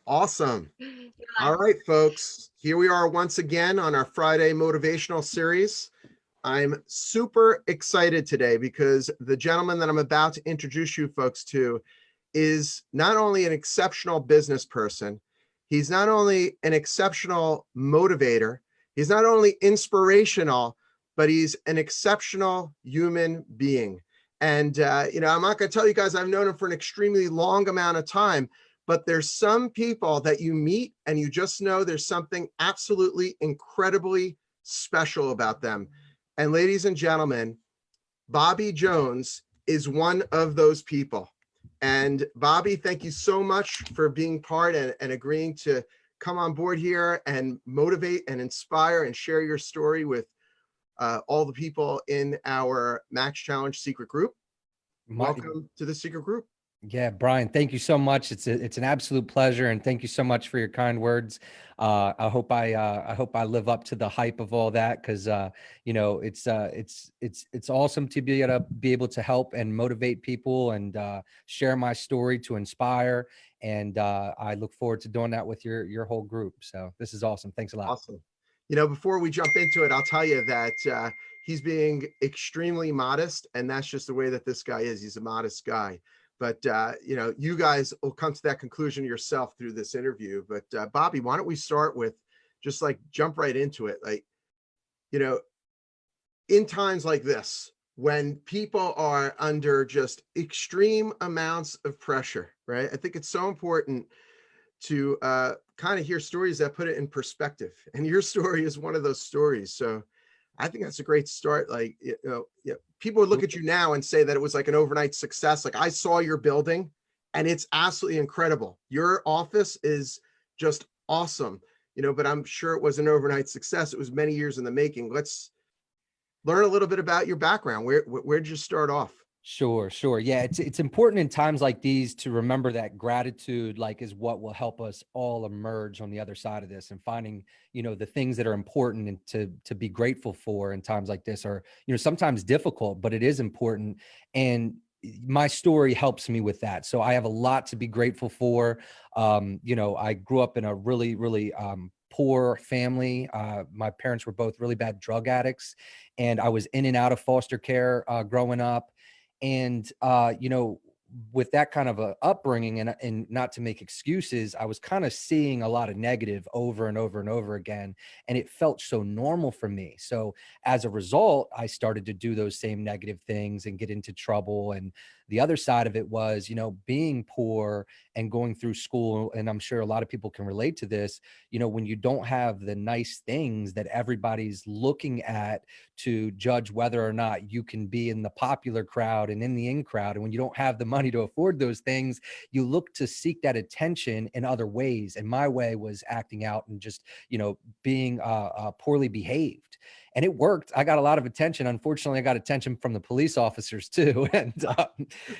Awesome. All right, folks. Here we are once again on our Friday motivational series. I'm super excited today because the gentleman that I'm about to introduce you folks to is not only an exceptional business person, he's not only an exceptional motivator, he's not only inspirational, but he's an exceptional human being. And, I'm not going to tell you guys I've known him for an extremely long amount of time, but there's some people that you meet and you just know there's something absolutely incredibly special about them. And ladies and gentlemen, Bobby Jones is one of those people. And Bobby, thank you so much for being part and agreeing to come on board here and motivate and inspire and share your story with all the people in our Max Challenge secret group. My, Welcome to the secret group. yeah, Bryan, thank you so much. It's an absolute pleasure, and thank you so much for your kind words. I hope I live up to the hype of all that because it's awesome to be able to help and motivate people and share my story to inspire. And I look forward to doing that with your whole group. So this is awesome. Thanks a lot. Awesome. Before we jump into it, I'll tell you that he's being extremely modest, and that's just the way that this guy is. He's a modest guy. But, you guys will come to that conclusion yourself through this interview. But, Bobby, why don't we start with just like jump right into it? Like, you know, in times like this, when people are under just extreme amounts of pressure, right? I think it's so important to kind of hear stories that put it in perspective. And your story is one of those stories. So I think that's a great start. Like, people would look at you now and say that it was like an overnight success. Like, I saw your building and it's absolutely incredible. Your office is just awesome, but I'm sure it was an overnight success. It was many years in the making. Let's learn a little bit about your background. Where did you start off? Sure, sure. Yeah, it's important in times like these to remember that gratitude is what will help us all emerge on the other side of this and finding, the things that are important and to be grateful for in times like this are, sometimes difficult, but it is important. And my story helps me with that. So I have a lot to be grateful for. I grew up in a really, really poor family. My parents were both really bad drug addicts, and I was in and out of foster care growing up. And with that kind of a upbringing and not to make excuses, I was kind of seeing a lot of negative over and over and over again, and it felt so normal for me. So as a result, I started to do those same negative things and get into trouble. And the other side of it was, being poor and going through school, and I'm sure a lot of people can relate to this, when you don't have the nice things that everybody's looking at to judge whether or not you can be in the popular crowd and in the in crowd. And when you don't have the money to afford those things, you look to seek that attention in other ways. And my way was acting out and just, being poorly behaved. And it worked. I got a lot of attention. Unfortunately, I got attention from the police officers too. And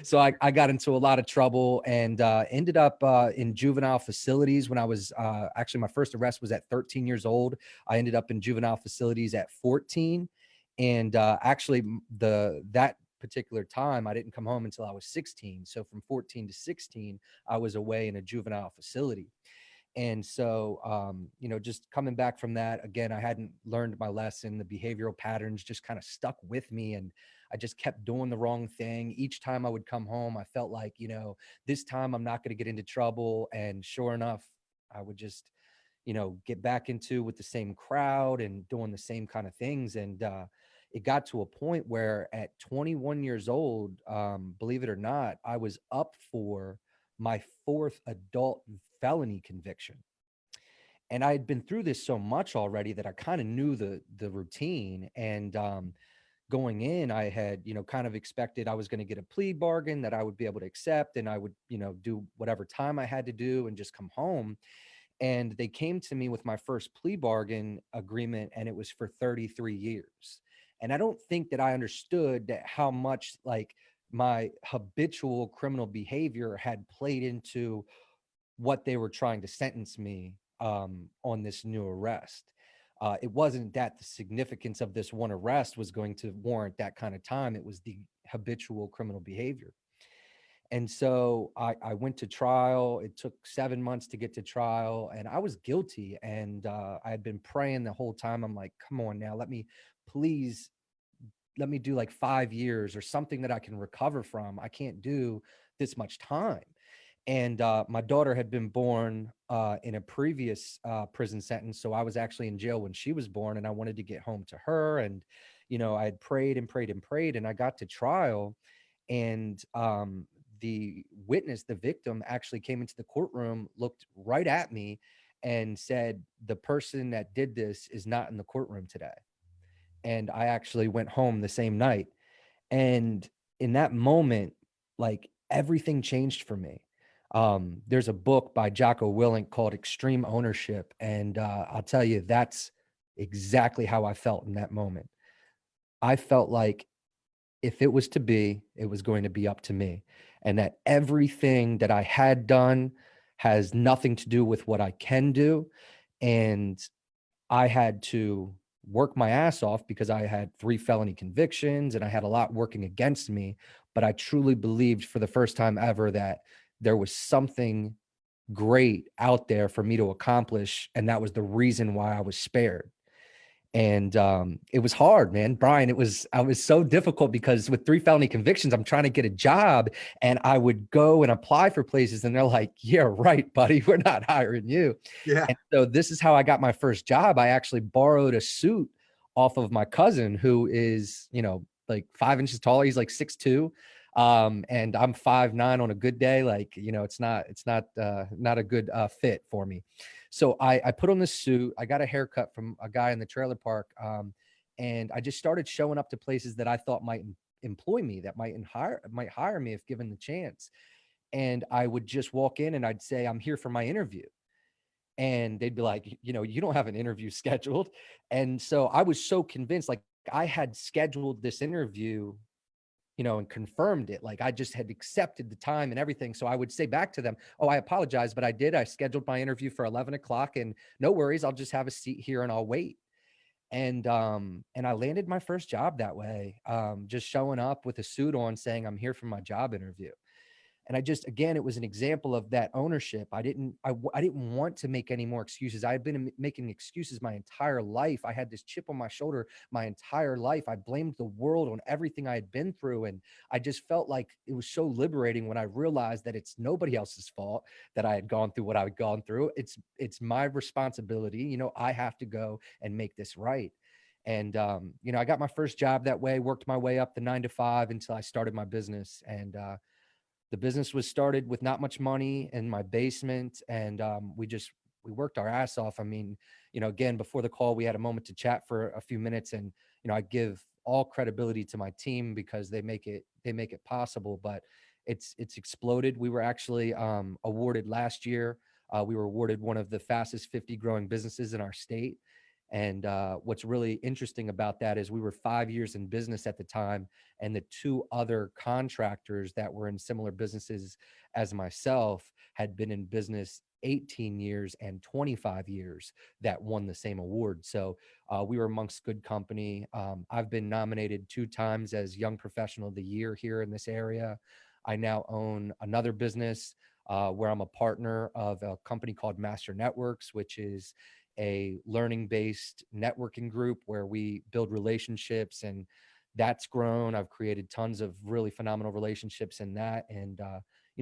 so I got into a lot of trouble and ended up in juvenile facilities when I was actually, my first arrest was at 13 years old. I ended up in juvenile facilities at 14. And actually, that particular time, I didn't come home until I was 16. So from 14 to 16, I was away in a juvenile facility. And so, just coming back from that, again, I hadn't learned my lesson. The behavioral patterns just kind of stuck with me. And I just kept doing the wrong thing. Each time I would come home, I felt like, this time I'm not going to get into trouble. And sure enough, I would just, get back into with the same crowd and doing the same kind of things. And it got to a point where at 21 years old, believe it or not, I was up for my fourth adult felony conviction. And I had been through this so much already that I kind of knew the routine. And going in, I had, kind of expected I was going to get a plea bargain that I would be able to accept, and I would, do whatever time I had to do and just come home. And they came to me with my first plea bargain agreement, and it was for 33 years. And I don't think that I understood that how much my habitual criminal behavior had played into what they were trying to sentence me on this new arrest. It wasn't that the significance of this one arrest was going to warrant that kind of time. It was the habitual criminal behavior. And so I went to trial. It took 7 months to get to trial, and I was guilty. And I had been praying the whole time. I'm like, come on now, please let me do like 5 years or something that I can recover from. I can't do this much time. And my daughter had been born in a previous prison sentence. So I was actually in jail when she was born, and I wanted to get home to her. And, I had prayed and prayed and prayed, and I got to trial. And the witness, the victim, actually came into the courtroom, looked right at me, and said, "The person that did this is not in the courtroom today." And I actually went home the same night. And in that moment, like, everything changed for me. There's a book by Jocko Willink called Extreme Ownership. And I'll tell you, that's exactly how I felt in that moment. I felt like if it was to be, it was going to be up to me. And that everything that I had done has nothing to do with what I can do. And I had to work my ass off because I had 3 felony convictions and I had a lot working against me. But I truly believed for the first time ever that there was something great out there for me to accomplish. And that was the reason why I was spared. And it was hard, man. Bryan, I was so difficult because with 3 felony convictions, I'm trying to get a job, and I would go and apply for places and they're like, "Yeah, right, buddy, we're not hiring you." Yeah. And so this is how I got my first job. I actually borrowed a suit off of my cousin, who is, like 5 inches taller. He's like 6'2". And I'm 5'9" on a good day. Like, not a good fit for me. So I put on this suit. I got a haircut from a guy in the trailer park. And I just started showing up to places that I thought might employ me, that might hire me if given the chance. And I would just walk in and I'd say, "I'm here for my interview." And they'd be like, "You don't have an interview scheduled." And so I was so convinced, like, I had scheduled this interview, and confirmed it. Like, I just had accepted the time and everything. So I would say back to them, "Oh, I apologize, but I scheduled my interview for 11 o'clock, and no worries. I'll just have a seat here and I'll wait." And I landed my first job that way. Just showing up with a suit on saying, "I'm here for my job interview." And again, it was an example of that ownership. I didn't want to make any more excuses. I had been making excuses my entire life. I had this chip on my shoulder my entire life. I blamed the world on everything I had been through. And I just felt like it was so liberating when I realized that it's nobody else's fault that I had gone through what I had gone through. It's my responsibility. I have to go and make this right. And I got my first job that way, worked my way up the 9 to 5 until I started my business. And the business was started with not much money in my basement, and we worked our ass off. I mean, again, before the call, we had a moment to chat for a few minutes, and I give all credibility to my team because they make it possible. But it's exploded. We were actually awarded last year. We were awarded one of the fastest 50 growing businesses in our state. And what's really interesting about that is we were 5 years in business at the time, and the 2 other contractors that were in similar businesses as myself had been in business 18 years and 25 years that won the same award. So we were amongst good company. I've been nominated 2 times as Young Professional of the Year here in this area. I now own another business where I'm a partner of a company called Master Networks, which is a learning-based networking group where we build relationships, and that's grown. I've created tons of really phenomenal relationships in that. And,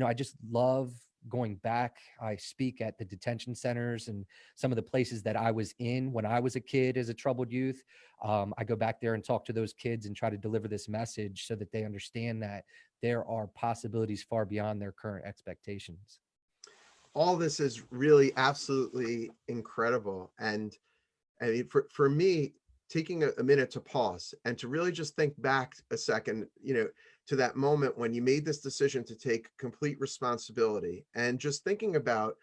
I just love going back. I speak at the detention centers and some of the places that I was in when I was a kid as a troubled youth. I go back there and talk to those kids and try to deliver this message so that they understand that there are possibilities far beyond their current expectations. All this is really absolutely incredible. And I mean, for me, taking a minute to pause and to really just think back a second, to that moment when you made this decision to take complete responsibility, and just thinking about,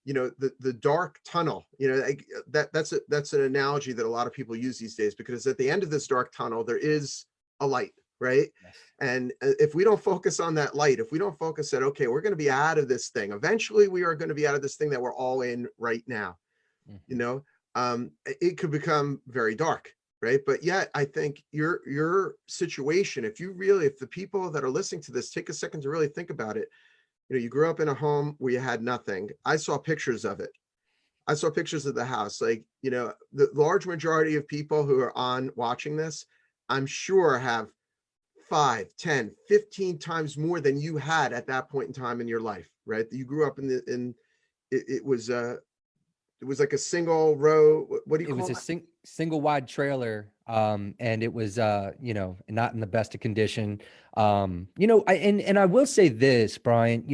the dark tunnel, like that's an analogy that a lot of people use these days, because at the end of this dark tunnel, there is a light, right? Yes. And if we don't focus on that light, if we don't focus at, okay, we're going to be out of this thing, eventually we are going to be out of this thing that we're all in right now, Mhm. it could become very dark. right? But yet I think your situation, if the people that are listening to this take a second to really think about it, you grew up in a home where you had nothing. I saw pictures of it. I saw pictures of the house. Like, the large majority of people who are on watching this, I'm sure have 5, 10, 15 times more than you had at that point in time in your life, right? You grew up in it was like a single row. What do you It was call a that? single wide trailer, and it was not in the best of condition. And I will say this, Brian,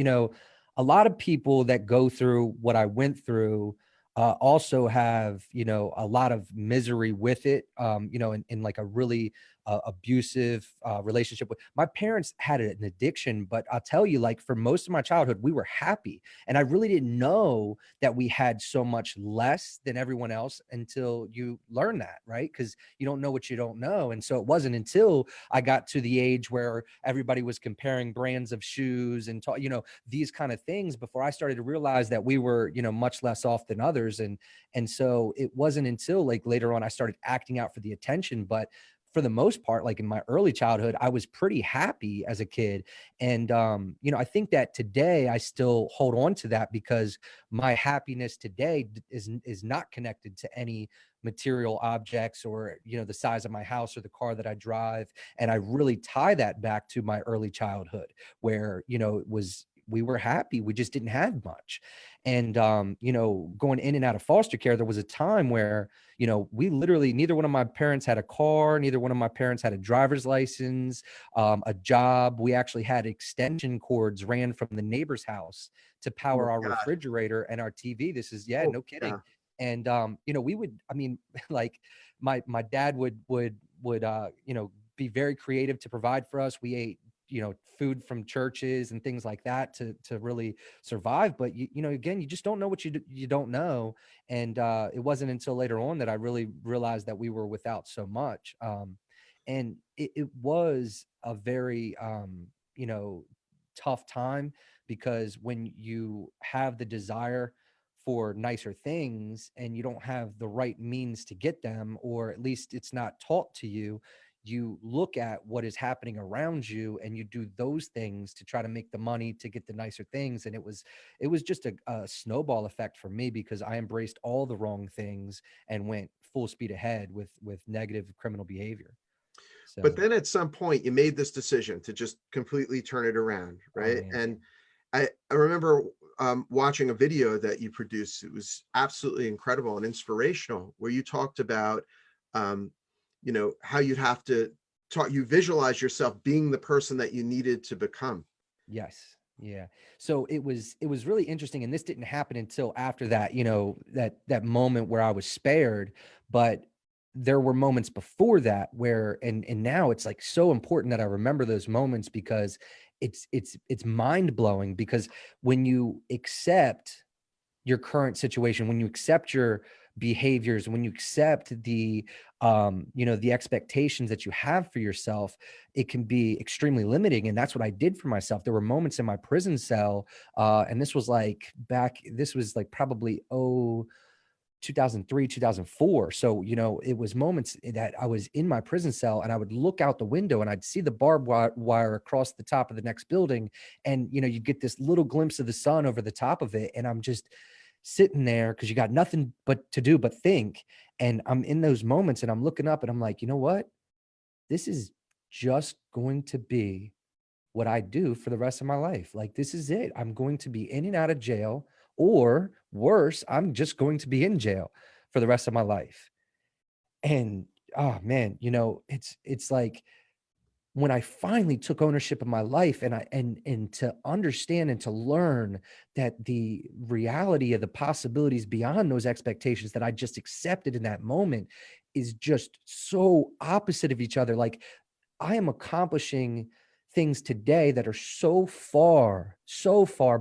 a lot of people that go through what I went through also have a lot of misery with it, in like a really abusive relationship. With my parents had an addiction, but I'll tell you, like, for most of my childhood we were happy, and I really didn't know that we had so much less than everyone else until you learn that, right? Because you don't know what you don't know. And so it wasn't until I got to the age where everybody was comparing brands of shoes and these kind of things before I started to realize that we were much less off than others. And so it wasn't until like later on I started acting out for the attention. But for the most part, like in my early childhood, I was pretty happy as a kid. And I think that today I still hold on to that because my happiness today is not connected to any material objects or the size of my house or the car that I drive. And I really tie that back to my early childhood where we were happy, we just didn't have much. And going in and out of foster care, there was a time where we literally, neither one of my parents had a car, neither one of my parents had a driver's license, a job. We actually had extension cords ran from the neighbor's house to Oh power our God. refrigerator and our TV. This is, yeah, Oh no kidding. yeah. And we would, I mean, like my dad would be very creative to provide for us. We ate food from churches and things like that to really survive. But again, you just don't know what you don't know. And it wasn't until later on that I really realized that we were without so much. And it was a very tough time, because when you have the desire for nicer things and you don't have the right means to get them, or at least it's not taught to you, you look at what is happening around you and you do those things to try to make the money to get the nicer things. And it was just a snowball effect for me, because I embraced all the wrong things and went full speed ahead with negative criminal behavior. But So, then at some point you made this decision to just completely turn it around, oh right? man. And I remember watching a video that you produced. It was absolutely incredible and inspirational, where you talked about, um, how you'd have to you visualize yourself being the person that you needed to become. Yes. Yeah. So it was really interesting, and this didn't happen until after that, that moment where I was spared. But there were moments before that where, and now it's like so important that I remember those moments, because it's mind-blowing. Because when you accept your current situation, when you accept your behaviors, when you accept the expectations that you have for yourself, it can be extremely limiting. And that's what I did for myself. There were moments in my prison cell, and this was like probably 2003, 2004. So it was moments that I was in my prison cell and I would look out the window and I'd see the barbed wire across the top of the next building, and you get this little glimpse of the sun over the top of it, and I'm just sitting there because you got nothing but to do but think. And I'm in those moments and I'm looking up and I'm like, you know what? This is just going to be what I do for the rest of my life. Like, this is it. I'm going to be in and out of jail, or worse, I'm just going to be in jail for the rest of my life. And oh man, it's like when I finally took ownership of my life, and and to understand and to learn that the reality of the possibilities beyond those expectations that I just accepted in that moment is just so opposite of each other. Like, I am accomplishing things today that are so far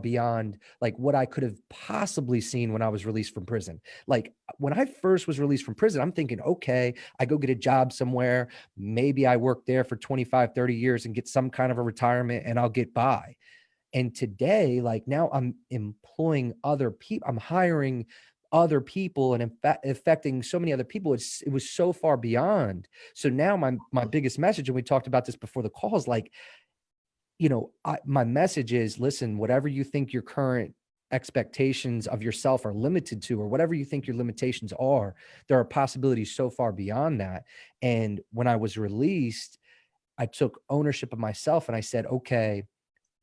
beyond like what I could have possibly seen when I was released from prison. Like, when I first was released from prison, I'm thinking, okay, I go get a job somewhere. Maybe I work there for 25, 30 years and get some kind of a retirement and I'll get by. And today, like, now I'm employing other people. I'm hiring other people and affecting so many other people. It was so far beyond. So now my biggest message, and we talked about this before the call, is like, my message is, listen, whatever you think your current expectations of yourself are limited to, or whatever you think your limitations are, there are possibilities so far beyond that. And when I was released, I took ownership of myself and I said, okay,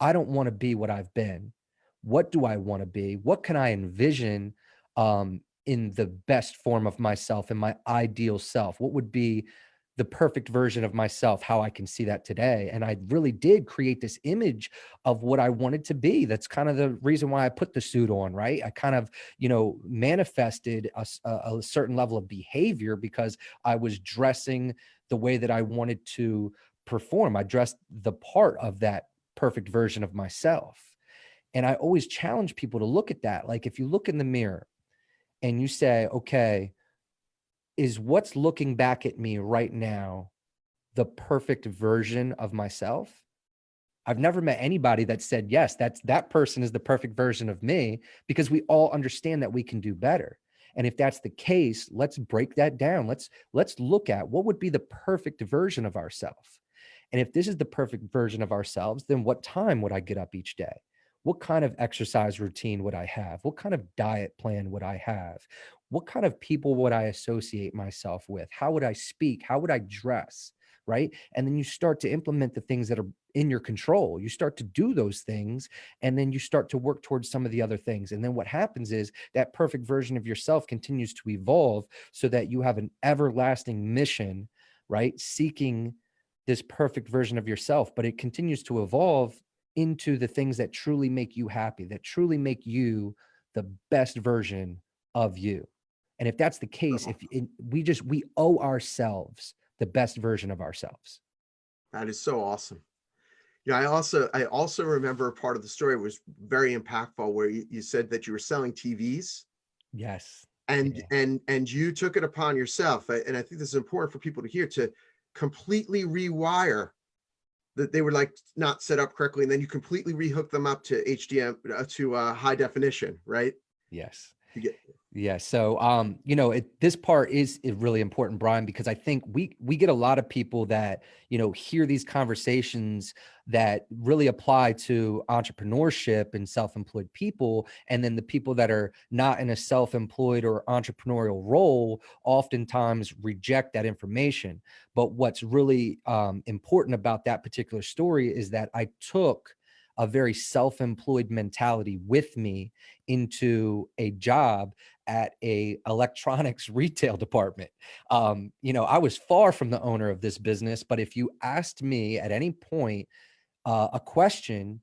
I don't want to be what I've been. What do I want to be? What can I envision in the best form of myself, in my ideal self? What would be the perfect version of myself, how I can see that today? And I really did create this image of what I wanted to be. That's kind of the reason why I put the suit on, right? I kind of, manifested a certain level of behavior because I was dressing the way that I wanted to perform. I dressed the part of that perfect version of myself. And I always challenge people to look at that. Like, if you look in the mirror and you say, okay, is what's looking back at me right now the perfect version of myself? I've never met anybody that said, yes, that person is the perfect version of me, because we all understand that we can do better. And if that's the case, let's break that down. Let's look at what would be the perfect version of ourselves. And if this is the perfect version of ourselves, then what time would I get up each day? What kind of exercise routine would I have? What kind of diet plan would I have? What kind of people would I associate myself with? How would I speak? How would I dress? Right. And then you start to implement the things that are in your control. You start to do those things, and then you start to work towards some of the other things. And then what happens is that perfect version of yourself continues to evolve so that you have an everlasting mission, right? Seeking this perfect version of yourself, but it continues to evolve into the things that truly make you happy, that truly make you the best version of you. And if that's the case, we owe ourselves the best version of ourselves. That is so awesome. Yeah, I also remember a part of the story was very impactful where you said that you were selling TVs, Yes. and Yeah. and you took it upon yourself, and I think this is important for people to hear, to completely rewire that they were like not set up correctly, and then you completely rehook them up to HDM, to high definition, right? Yes. You get Yeah. So, this part is really important, Brian, because I think we get a lot of people that, hear these conversations that really apply to entrepreneurship and self-employed people. And then the people that are not in a self-employed or entrepreneurial role oftentimes reject that information. But what's really important about that particular story is that I took a very self-employed mentality with me into a job at a electronics retail department. I was far from the owner of this business, but if you asked me at any point a question,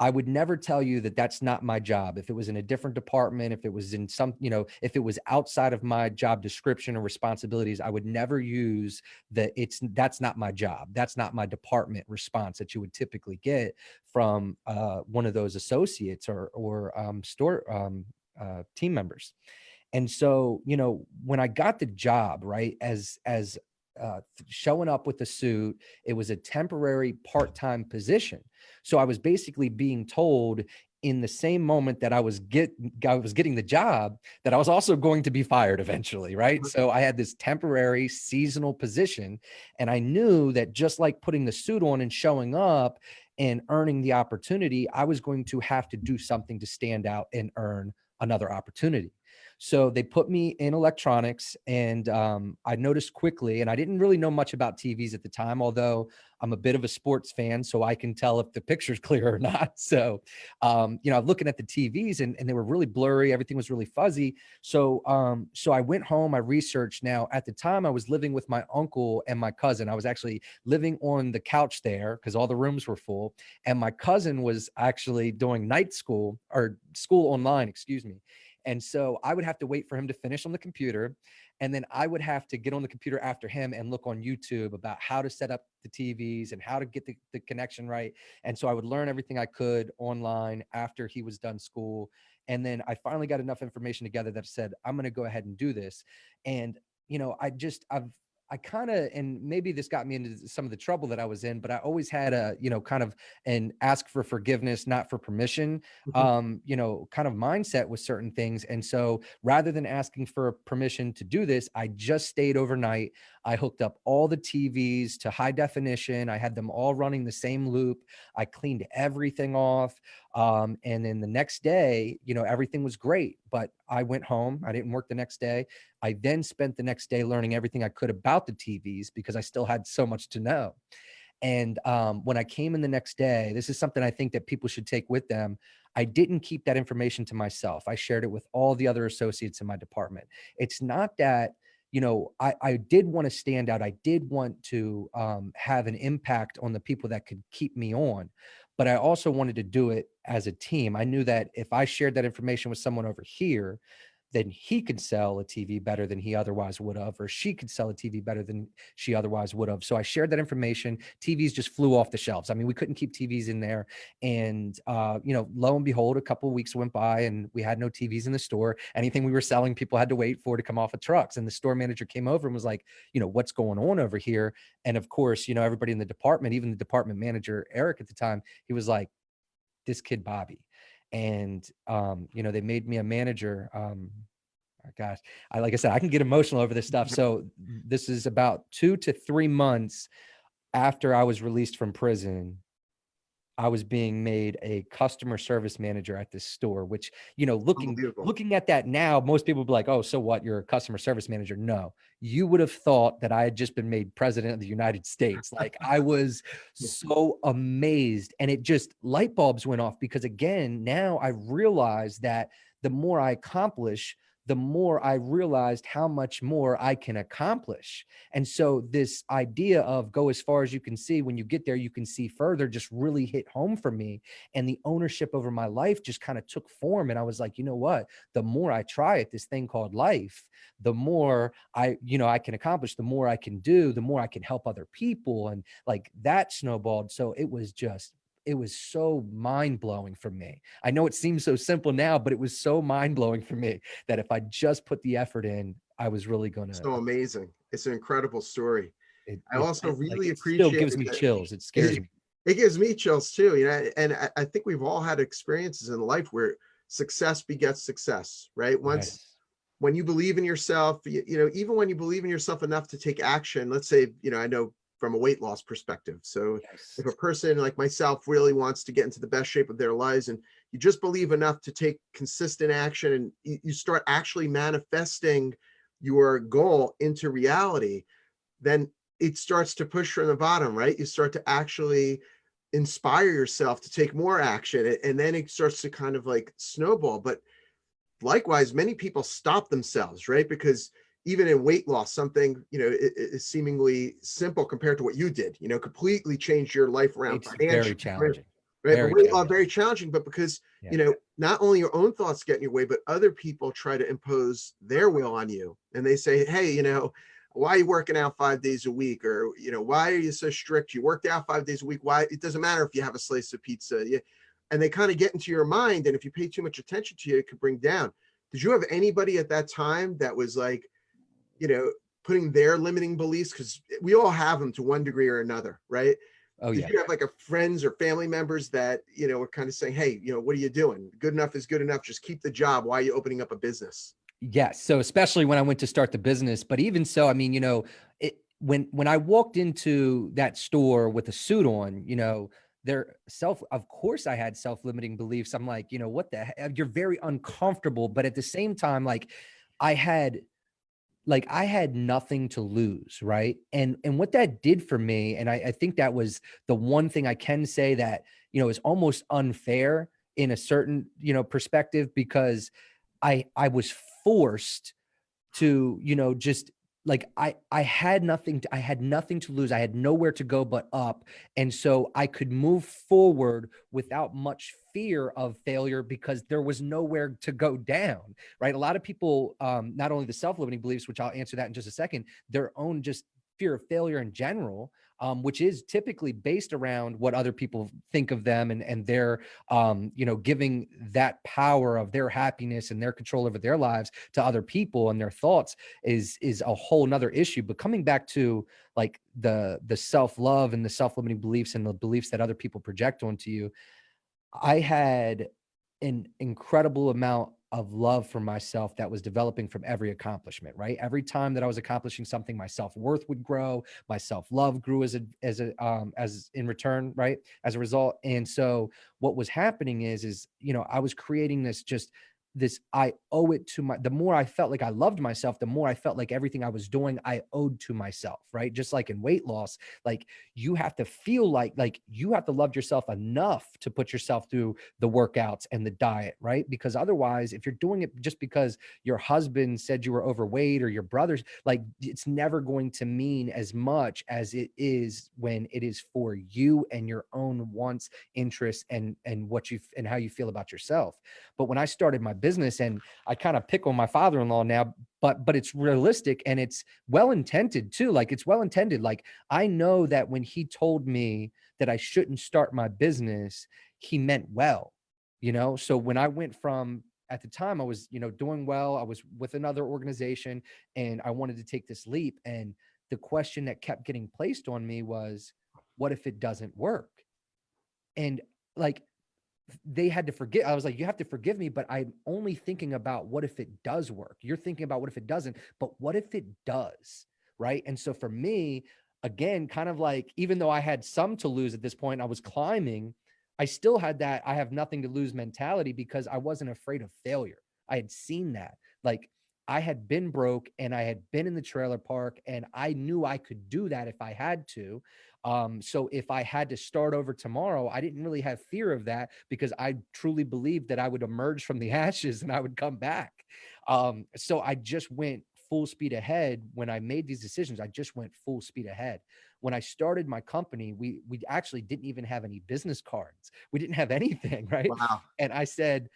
I would never tell you that that's not my job. If it was in a different department, if it was in some, if it was outside of my job description or responsibilities, I would never use that's not my job. That's not my department response that you would typically get from one of those associates or store team members. And so, when I got the job, right, as showing up with the suit, it was a temporary part-time position. So I was basically being told in the same moment that I was getting the job that I was also going to be fired eventually, right? So I had this temporary seasonal position, and I knew that just like putting the suit on and showing up and earning the opportunity, I was going to have to do something to stand out and earn another opportunity. So they put me in electronics, and I noticed quickly, and I didn't really know much about TVs at the time, although I'm a bit of a sports fan, so I can tell if the picture's clear or not. So, I'm looking at the TVs, and they were really blurry. Everything was really fuzzy. So I went home, I researched. Now, at the time, I was living with my uncle and my cousin. I was actually living on the couch there because all the rooms were full. And my cousin was actually doing night school, or school online, excuse me. And so I would have to wait for him to finish on the computer. And then I would have to get on the computer after him and look on YouTube about how to set up the TVs and how to get the connection right. And so I would learn everything I could online after he was done school. And then I finally got enough information together that said, I'm going to go ahead and do this. And, I've I kind of, and maybe this got me into some of the trouble that I was in, but I always had a, kind of an ask for forgiveness, not for permission, Mhm. kind of mindset with certain things. And so rather than asking for permission to do this, I just stayed overnight. I hooked up all the TVs to high definition. I had them all running the same loop. I cleaned everything off. And then the next day, everything was great, but I went home. I didn't work the next day. I then spent the next day learning everything I could about the TVs because I still had so much to know. And when I came in the next day, this is something I think that people should take with them. I didn't keep that information to myself. I shared it with all the other associates in my department. It's not that, I did want to stand out. I did want to have an impact on the people that could keep me on, but I also wanted to do it as a team. I knew that if I shared that information with someone over here, then he could sell a TV better than he otherwise would have, or she could sell a TV better than she otherwise would have. So I shared that information. TVs just flew off the shelves. I mean, we couldn't keep TVs in there. And, lo and behold, a couple of weeks went by and we had no TVs in the store. Anything we were selling, people had to wait for to come off of trucks. And the store manager came over and was like, what's going on over here? And of course, everybody in the department, even the department manager, Eric at the time, he was like, this kid, Bobby. And, they made me a manager. Gosh, like I said, I can get emotional over this stuff. So this is about 2 to 3 months after I was released from prison. I was being made a customer service manager at this store, which, Unbelievable. looking at that now, most people would be like, oh, so what? You're a customer service manager. No, you would have thought that I had just been made president of the United States. Like I was so amazed, and it just light bulbs went off because again, now I realized that the more I accomplish, the more I realized how much more I can accomplish. And so this idea of go as far as you can see, when you get there, you can see further, just really hit home for me. And the ownership over my life just kind of took form. And I was like, you know what? The more I try at this thing called life, the more I can accomplish, the more I can do, the more I can help other people. And like that snowballed. So it was so mind-blowing for me. I know it seems so simple now, but it was so mind-blowing for me that if I just put the effort in, I was really gonna. So amazing. It's an incredible story. It I it also it like really it still appreciate gives me that chills. It scares it, me. it gives me chills too, and I think we've all had experiences in life where success begets success, right? Once Yes. when you believe in yourself, even when you believe in yourself enough to take action, let's say, I know from a weight loss perspective. So Yes. if a person like myself really wants to get into the best shape of their lives and you just believe enough to take consistent action and you start actually manifesting your goal into reality, then it starts to push from the bottom, right? You start to actually inspire yourself to take more action and then it starts to kind of like snowball. But likewise, many people stop themselves, right? Because even in weight loss, something, is seemingly simple compared to what you did, completely changed your life around It's very financially, challenging. right? But Very weight loss, challenging. very challenging, but because, Yeah. not only your own thoughts get in your way, but other people try to impose their will on you. And they say, hey, why are you working out 5 days a week? Or, why are you so strict? You worked out 5 days a week. Why? It doesn't matter if you have a slice of pizza. And they kind of get into your mind. And if you pay too much attention to it, it could bring down. Did you have anybody at that time that was like, putting their limiting beliefs? Because we all have them to one degree or another, right? Oh, Did yeah. you have like a friends or family members that, were kind of saying, hey, what are you doing? Good enough is good enough. Just keep the job. Why are you opening up a business? Yes. So especially when I went to start the business, but even so, I mean, when I walked into that store with a suit on, of course I had self-limiting beliefs. I'm like, what the heck? You're very uncomfortable, but at the same time, I had I had nothing to lose, right? And what that did for me, and I think that was the one thing I can say that, is almost unfair in a certain, perspective, because I was forced to, just I had nothing to lose. I had nowhere to go but up. And so I could move forward without much fear of failure because there was nowhere to go down, right? A lot of people, not only the self-limiting beliefs, which I'll answer that in just a second, their own just fear of failure in general, which is typically based around what other people think of them, and their, giving that power of their happiness and their control over their lives to other people and their thoughts is a whole nother issue. But coming back to like the self-love and the self-limiting beliefs and the beliefs that other people project onto you, I had an incredible amount of love for myself that was developing from every accomplishment, right? Every time that I was accomplishing something, my self-worth would grow, my self-love grew as in return, right? As a result. And so what was happening is, I was creating this, I owe it to the more I felt like I loved myself, the more I felt like everything I was doing, I owed to myself, right? Just like in weight loss, like you have to feel like you have to love yourself enough to put yourself through the workouts and the diet, right? Because otherwise, if you're doing it just because your husband said you were overweight or your brothers, like it's never going to mean as much as it is when it is for you and your own wants, interests, and what you and how you feel about yourself. But when I started my business, and I kind of pick on my father-in-law now, but it's realistic and it's well-intended too. Like it's well-intended. Like I know that when he told me that I shouldn't start my business, he meant well, So when I went from, at the time I was, doing well, I was with another organization and I wanted to take this leap. And the question that kept getting placed on me was, what if it doesn't work? And like, they had to forget. I was like, you have to forgive me, but I'm only thinking about what if it does work. You're thinking about what if it doesn't, but what if it does? Right. And so for me, again, kind of like, even though I had some to lose at this point, I was climbing, I still had that I have nothing to lose mentality because I wasn't afraid of failure. I had seen that. Like I had been broke and I had been in the trailer park and I knew I could do that if I had to. So if I had to start over tomorrow, I didn't really have fear of that because I truly believed that I would emerge from the ashes and I would come back. So I just went full speed ahead. When I made these decisions, I just went full speed ahead. When I started my company, we actually didn't even have any business cards. We didn't have anything, right? Wow. And I said,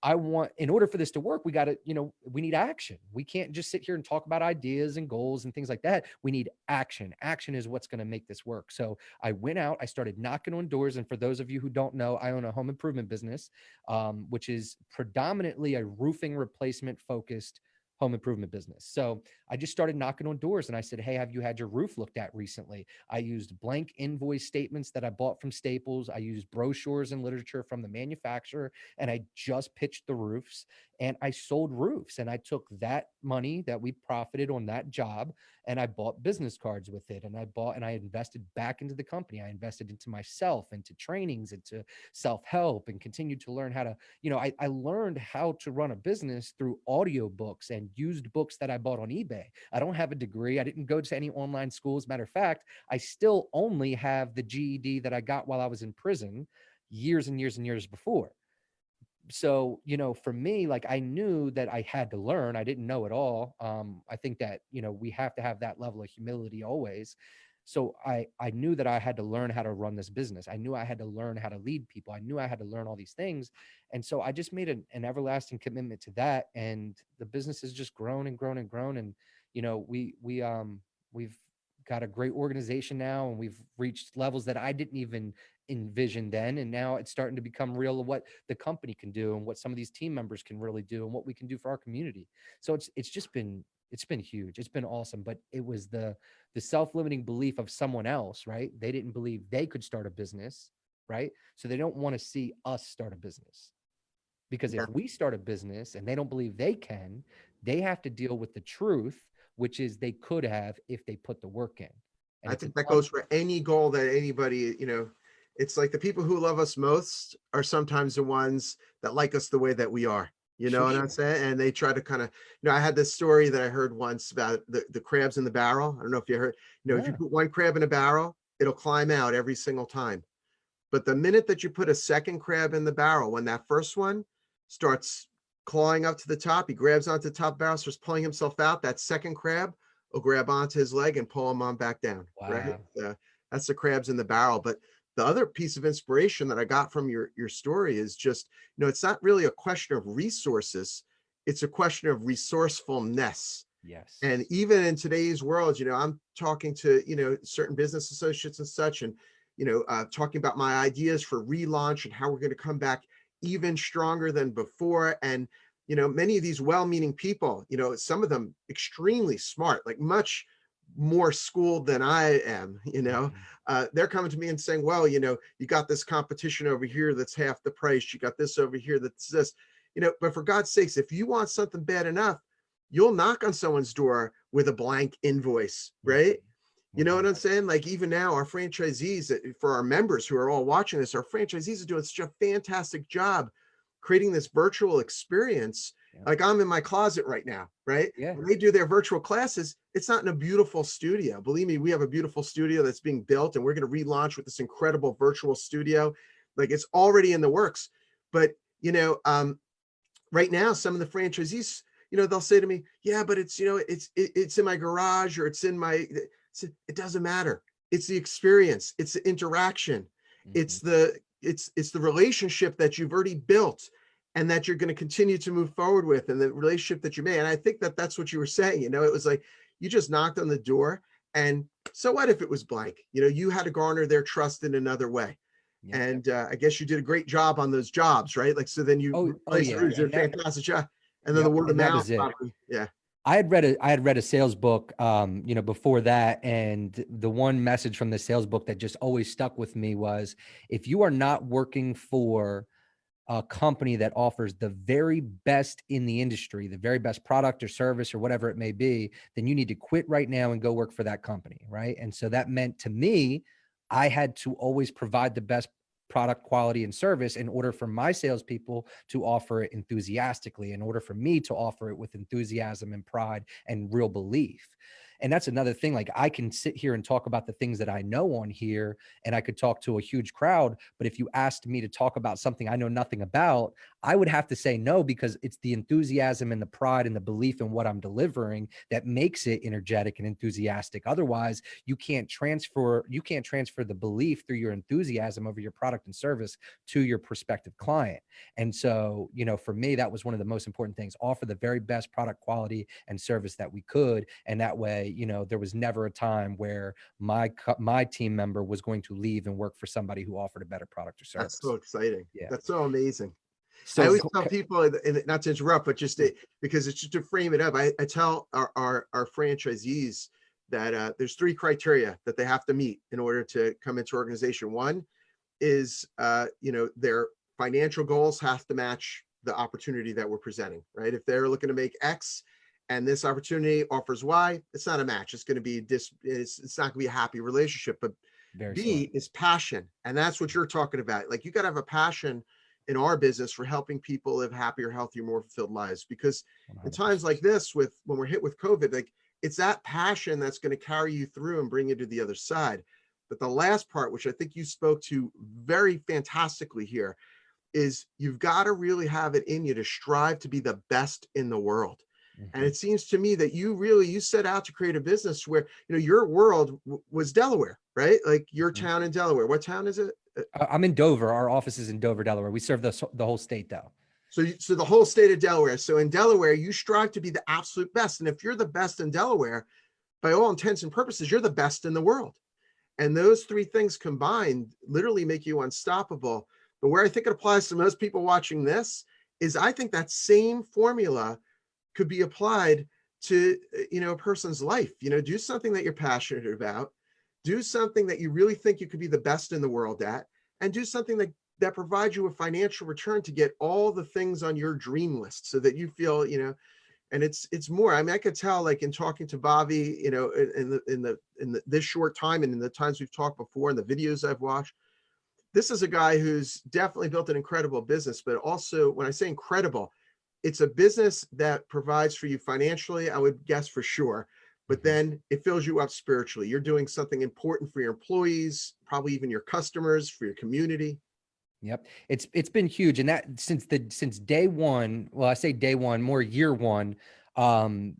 I want, in order for this to work, we got to, we need action. We can't just sit here and talk about ideas and goals and things like that. We need action. Action is what's going to make this work. So I went out, I started knocking on doors. And for those of you who don't know, I own a home improvement business, which is predominantly a roofing replacement focused home improvement business. So I just started knocking on doors and I said, hey, have you had your roof looked at recently? I used blank invoice statements that I bought from Staples. I used brochures and literature from the manufacturer, and I just pitched the roofs and I sold roofs. And I took that money that we profited on that job and I bought business cards with it. And I invested back into the company. I invested into myself, into trainings, into self-help, and continued to learn how to, I learned how to run a business through audiobooks and used books that I bought on eBay. I don't have a degree. I didn't go to any online schools. Matter of fact, I still only have the GED that I got while I was in prison years and years and years before. So, for me, like I knew that I had to learn. I didn't know it all. I think that, we have to have that level of humility always. So I knew that I had to learn how to run this business. I knew I had to learn how to lead people. I knew I had to learn all these things. And so I just made an everlasting commitment to that. And the business has just grown and grown and grown. And, we've got a great organization now, and we've reached levels that I didn't even envision then. And now it's starting to become real of what the company can do and what some of these team members can really do and what we can do for our community. So it's been huge. It's been awesome. But it was the self-limiting belief of someone else, right? They didn't believe they could start a business, right? So they don't want to see us start a business. Because Yeah. if we start a business and they don't believe they can, they have to deal with the truth, which is they could have if they put the work in. And I it's think an that goes for any goal that anybody, it's like the people who love us most are sometimes the ones that like us the way that we are. You know for what I'm sure. saying? And they try to kind of, I had this story that I heard once about the crabs in the barrel. I don't know if you heard, if you Yeah. put one crab in a barrel, it'll climb out every single time. But the minute that you put a second crab in the barrel, when that first one starts clawing up to the top, he grabs onto the top barrel, starts pulling himself out. That second crab will grab onto his leg and pull him on back down. Right? Wow. That's the crabs in the barrel. But the other piece of inspiration that I got from your story is just, it's not really a question of resources. It's a question of resourcefulness. Yes. And even in today's world, I'm talking to, certain business associates and such, and, talking about my ideas for relaunch and how we're going to come back even stronger than before. And, many of these well-meaning people, some of them extremely smart, like much more schooled than I am, Mhm. they're coming to me and saying, well, you got this competition over here that's half the price. You got this over here that's this, but for God's sakes, if you want something bad enough, you'll knock on someone's door with a blank invoice, Mhm. right? You know what I'm 100. saying? Like even now, our franchisees, for our members who are all watching this, our franchisees are doing such a fantastic job creating this virtual experience. Yeah. Like I'm in my closet right now, right? Yeah. When they do their virtual classes, it's not in a beautiful studio. Believe me, we have a beautiful studio that's being built, and we're going to relaunch with this incredible virtual studio. Like it's already in the works. But right now, some of the franchisees, they'll say to me, yeah, but it's, it's in my garage, or it's in my, it doesn't matter. It's the experience. It's the interaction. Mhm. It's the relationship that you've already built and that you're going to continue to move forward with, and the relationship that you made. And I think that that's what you were saying, it was like, you just knocked on the door, and so what if it was blank? You had to garner their trust in another way. Yep. And I guess you did a great job on those jobs, right? Like, so then you Oh replaced yeah. you did a fantastic job. And then the Yep. word of And that mouth, was it. probably. Yeah. I had read a sales book, before that. And the one message from the sales book that just always stuck with me was, if you are not working for a company that offers the very best in the industry, the very best product or service or whatever it may be, then you need to quit right now and go work for that company. Right. And so that meant to me, I had to always provide the best product quality and service in order for my salespeople to offer it enthusiastically, in order for me to offer it with enthusiasm and pride and real belief. And that's another thing. Like, I can sit here and talk about the things that I know on here, and I could talk to a huge crowd. But if you asked me to talk about something I know nothing about, I would have to say no, because it's the enthusiasm and the pride and the belief in what I'm delivering that makes it energetic and enthusiastic. Otherwise, you can't transfer the belief through your enthusiasm over your product and service to your prospective client. And so, for me, that was one of the most important things: offer the very best product quality and service that we could. And that way, there was never a time where my team member was going to leave and work for somebody who offered a better product or That's so service. exciting. Yeah. That's so amazing. I So always tell people, and not to interrupt, but because it's just to frame it up, I tell our franchisees that there's three criteria that they have to meet in order to come into organization. One is, their financial goals have to match the opportunity that we're presenting, right? If they're looking to make X and this opportunity offers Y, it's not a match. It's going to be it's not going to be a happy relationship. But very smart. B is passion. And that's what you're talking about. Like, you got to have a passion in our business for helping people live happier, healthier, more fulfilled lives. Because in times 100%. like this, when we're hit with COVID, like, it's that passion that's going to carry you through and bring you to the other side. But the last part, which I think you spoke to very fantastically here, is you've got to really have it in you to strive to be the best in the world. And Mhm. it seems to me that you set out to create a business where, your world was Delaware, right? Like your Mhm. town in Delaware. What town is it? I'm in Dover. Our office is in Dover, Delaware. We serve the whole state, though. So the whole state of Delaware. So in Delaware, you strive to be the absolute best. And if you're the best in Delaware, by all intents and purposes, you're the best in the world. And those three things combined literally make you unstoppable. But where I think it applies to most people watching this is, I think that same formula could be applied to, a person's life. Do something that you're passionate about, do something that you really think you could be the best in the world at, and do something that provides you a financial return to get all the things on your dream list, so that you feel, and it's more. I mean, I could tell, like, in talking to Bobby, in the this short time, and in the times we've talked before, and the videos I've watched, this is a guy who's definitely built an incredible business. But also, when I say incredible, it's a business that provides for you financially, I would guess, for sure. But Mhm. then it fills you up spiritually. You're doing something important for your employees, probably even your customers, for your community. Yep. It's been huge. And that since day one, well, I say day one, more year one, um,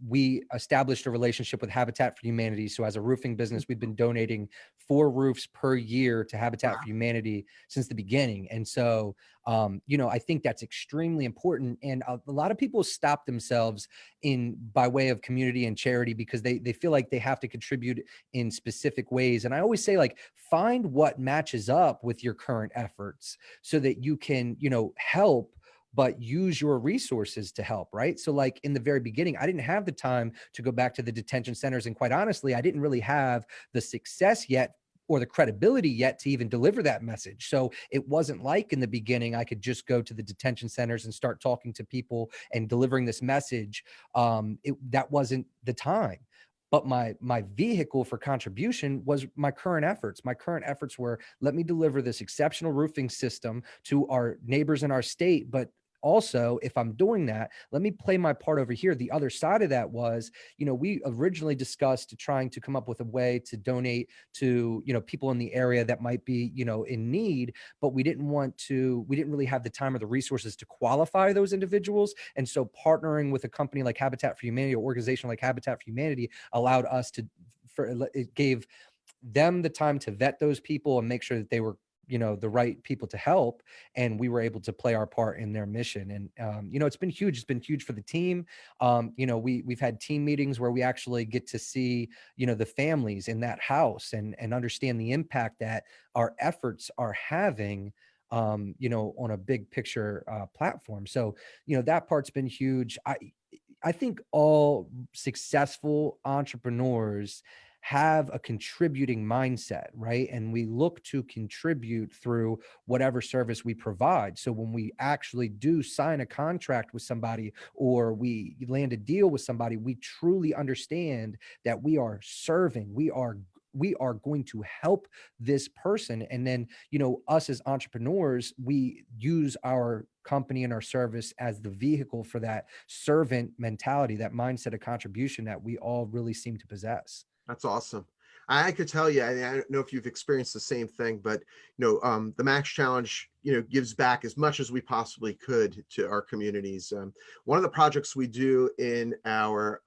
we established a relationship with Habitat for Humanity. So as a roofing business, we've been donating 4 roofs per year to Habitat Wow. for Humanity since the beginning. And so, I think that's extremely important. And a lot of people stop themselves by way of community and charity because they feel like they have to contribute in specific ways. And I always say, like, find what matches up with your current efforts so that you can, help, but use your resources to help, right? So like in the very beginning, I didn't have the time to go back to the detention centers. And quite honestly, I didn't really have the success yet or the credibility yet to even deliver that message. So it wasn't like in the beginning, I could just go to the detention centers and start talking to people and delivering this message. That wasn't the time. But my vehicle for contribution was my current efforts. My current efforts were, let me deliver this exceptional roofing system to our neighbors in our state, but also, if I'm doing that, let me play my part over here. The other side of that was, we originally discussed trying to come up with a way to donate to, people in the area that might be, in need, but we didn't really have the time or the resources to qualify those individuals. And so partnering with a company like Habitat for Humanity, or organization like Habitat for Humanity, allowed us it gave them the time to vet those people and make sure that they were, the right people to help. And we were able to play our part in their mission. And, it's been huge. It's been huge for the team. We've had team meetings where we actually get to see, the families in that house and understand the impact that our efforts are having, on a big picture platform. So, that part's been huge. I think all successful entrepreneurs have a contributing mindset, right? And we look to contribute through whatever service we provide. So when we actually do sign a contract with somebody or we land a deal with somebody, we truly understand that we are serving, we are going to help this person. And then, us as entrepreneurs, we use our company and our service as the vehicle for that servant mentality, that mindset of contribution that we all really seem to possess. That's awesome. I could tell you, I don't know if you've experienced the same thing, but the Max Challenge, gives back as much as we possibly could to our communities. One of the projects we do in our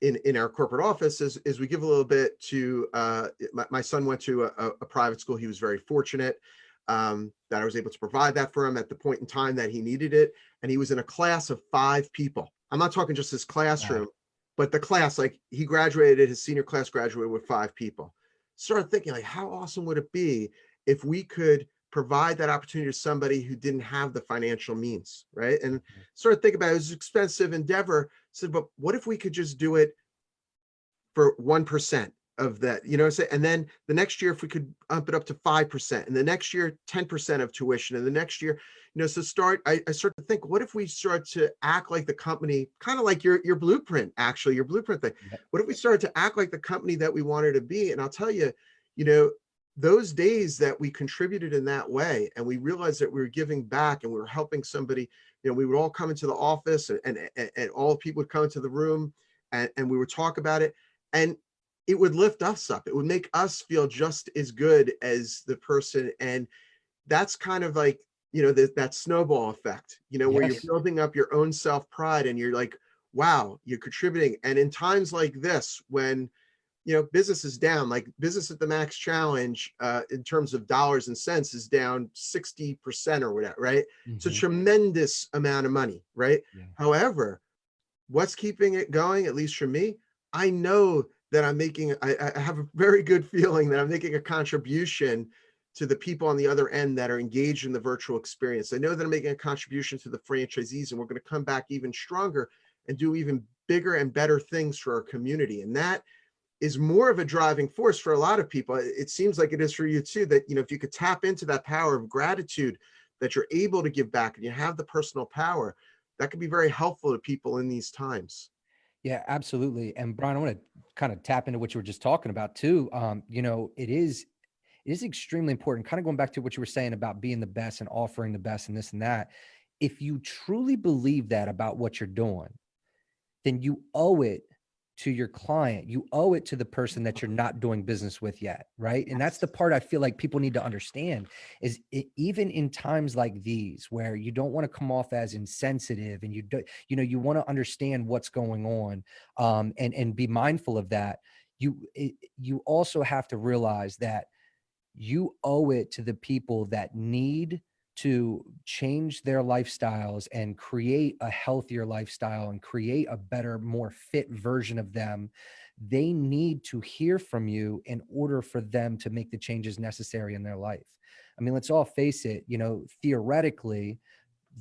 in our corporate office is we give a little bit to my son went to a private school. He was very fortunate that I was able to provide that for him at the point in time that he needed it. And he was in a class of 5 people. I'm not talking just his classroom, Wow. but the class, like he graduated, his senior class graduated with 5 people. Started thinking, like, how awesome would it be if we could provide that opportunity to somebody who didn't have the financial means, right? And started thinking about it. It was an expensive endeavor. Said, but what if we could just do it for 1% of that, and then the next year, if we could up it up to 5%, and the next year, 10% of tuition, and the next year, so I start to think, what if we start to act like the company, kind of like your blueprint, actually, your blueprint thing. Yep. What if we started to act like the company that we wanted to be? And I'll tell you, you know, those days that we contributed in that way, and we realized that we were giving back and we were helping somebody, we would all come into the office and all people would come into the room and we would talk about it. And it would lift us up. It would make us feel just as good as the person. And that's kind of like, that snowball effect, where you're Yes. building up your own self-pride and you're like, wow, you're contributing. And in times like this, when, business is down, like business at the Max Challenge, in terms of dollars and cents is down 60% or whatever, right? It's a Mhm. tremendous amount of money, right? Yeah. However, what's keeping it going, at least for me, I know that I have a very good feeling that I'm making a contribution to the people on the other end that are engaged in the virtual experience. I know that I'm making a contribution to the franchisees, and we're going to come back even stronger and do even bigger and better things for our community. And that is more of a driving force for a lot of people. It seems like it is for you too, that, if you could tap into that power of gratitude, that you're able to give back and you have the personal power, that could be very helpful to people in these times. Yeah, absolutely. And Brian, I want to kind of tap into what you were just talking about too. It is extremely important, kind of going back to what you were saying about being the best and offering the best and this and that. If you truly believe that about what you're doing, then you owe it to your client. You owe it to the person that you're not doing business with yet, right? And that's the part I feel like people need to understand is even in times like these where you don't want to come off as insensitive and you want to understand what's going on, and be mindful of that. You also have to realize that you owe it to the people that need to change their lifestyles and create a healthier lifestyle and create a better, more fit version of them. They need to hear from you in order for them to make the changes necessary in their life. I mean, let's all face it, theoretically,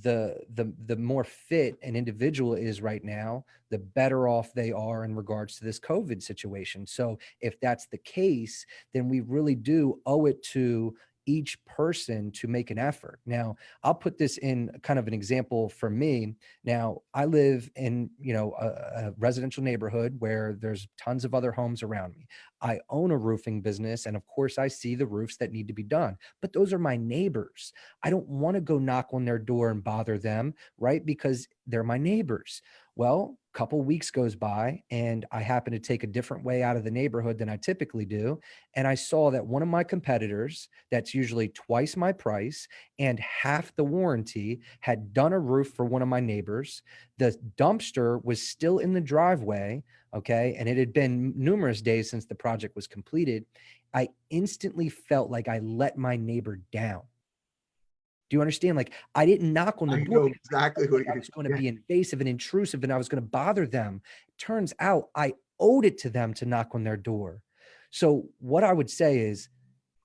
the more fit an individual is right now, the better off they are in regards to this COVID situation. So if that's the case, then we really do owe it to each person to make an effort. Now, I'll put this in kind of an example for me. Now, I live in, a residential neighborhood where there's tons of other homes around me. I own a roofing business, and of course I see the roofs that need to be done, but those are my neighbors. I don't want to go knock on their door and bother them, right? Because they're my neighbors. Well, a couple weeks goes by and I happen to take a different way out of the neighborhood than I typically do. And I saw that one of my competitors, that's usually twice my price and half the warranty, had done a roof for one of my neighbors. The dumpster was still in the driveway. Okay. And it had been numerous days since the project was completed. I instantly felt like I let my neighbor down. Do you understand? Like, I didn't knock on the I door know because exactly I felt what like I you, was going to yeah. be invasive and intrusive and I was going to bother them. Turns out I owed it to them to knock on their door. So what I would say is,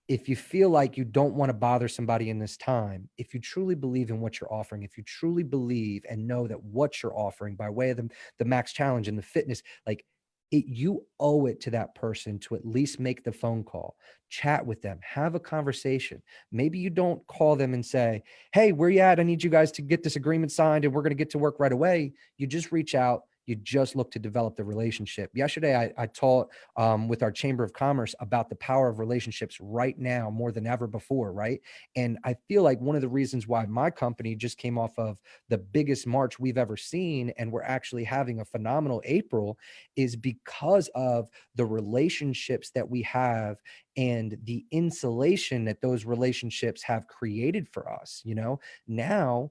if you feel like you don't want to bother somebody in this time, if you truly believe in what you're offering, if you truly believe and know that what you're offering by way of the max challenge and the fitness, like you owe it to that person to at least make the phone call, chat with them, have a conversation. Maybe you don't call them and say, hey, where you at? I need you guys to get this agreement signed and we're going to get to work right away. You just reach out. You just look to develop the relationship. Yesterday, I taught with our Chamber of Commerce about the power of relationships right now more than ever before, right? And I feel like one of the reasons why my company just came off of the biggest March we've ever seen, and we're actually having a phenomenal April, is because of the relationships that we have and the insulation that those relationships have created for us. Now